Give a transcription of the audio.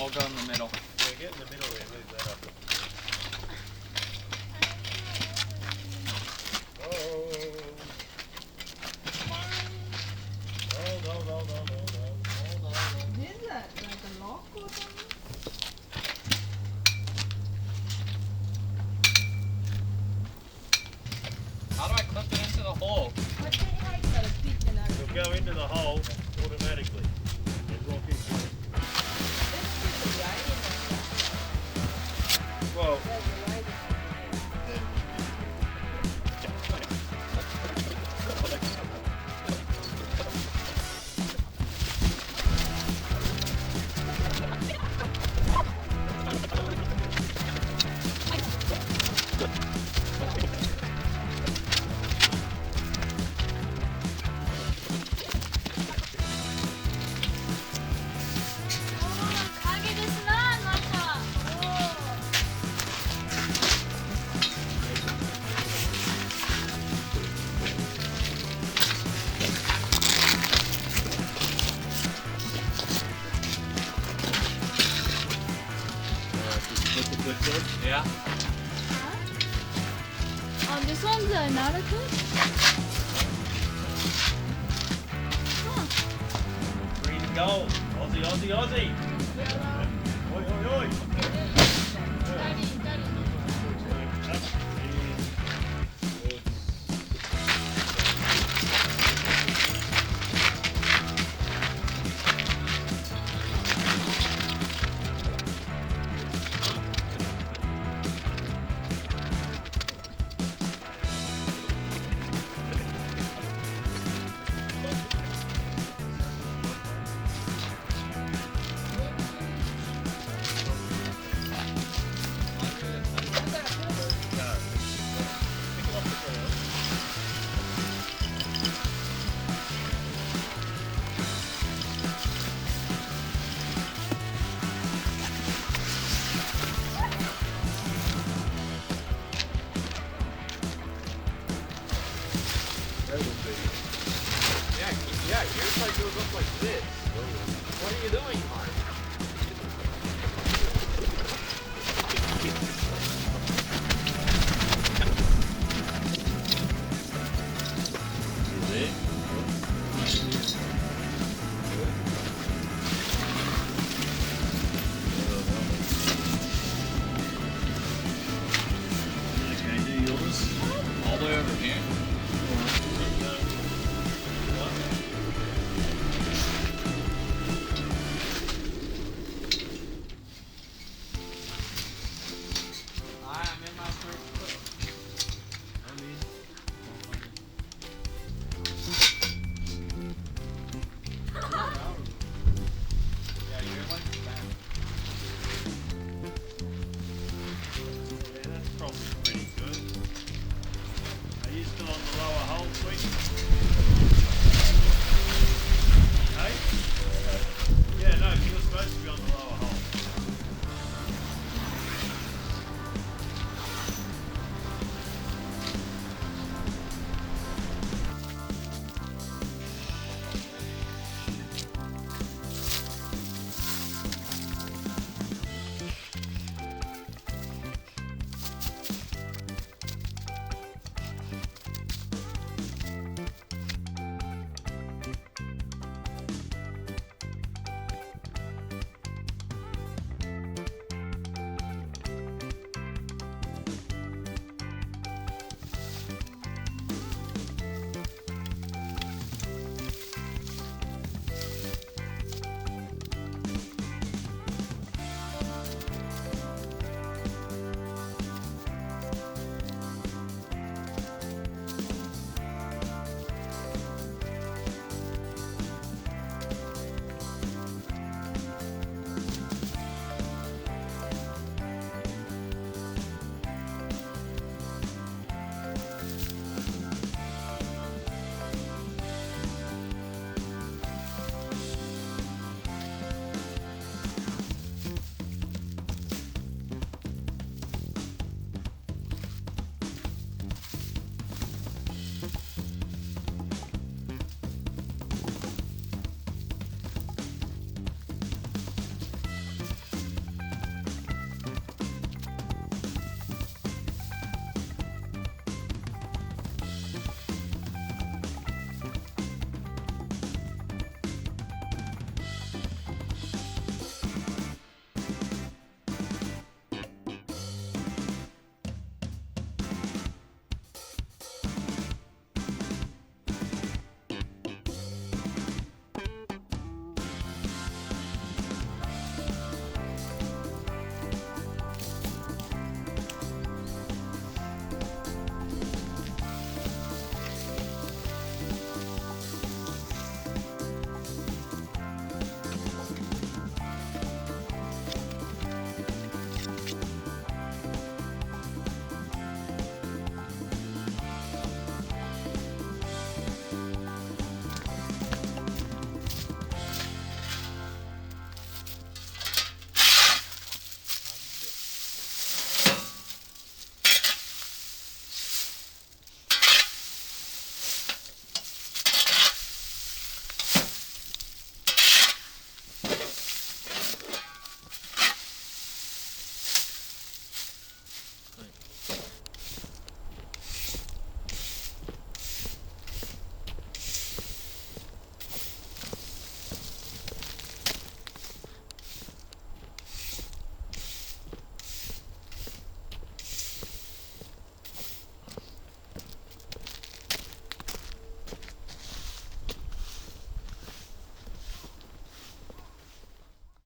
I'll go in the middle. Yeah, get in the middle there, move that up. Is that like a lock or something? How do I clip it into the hole? I think how you gotta fit in that. It'll go into the hole automatically. And rock into it. Let's put the writing on Well, that. There's a writing on there. Yeah. This one's another clip. green and gold. Aussie, Aussie, Aussie. Oi, oi, oi. Yeah, yours like goes up like this.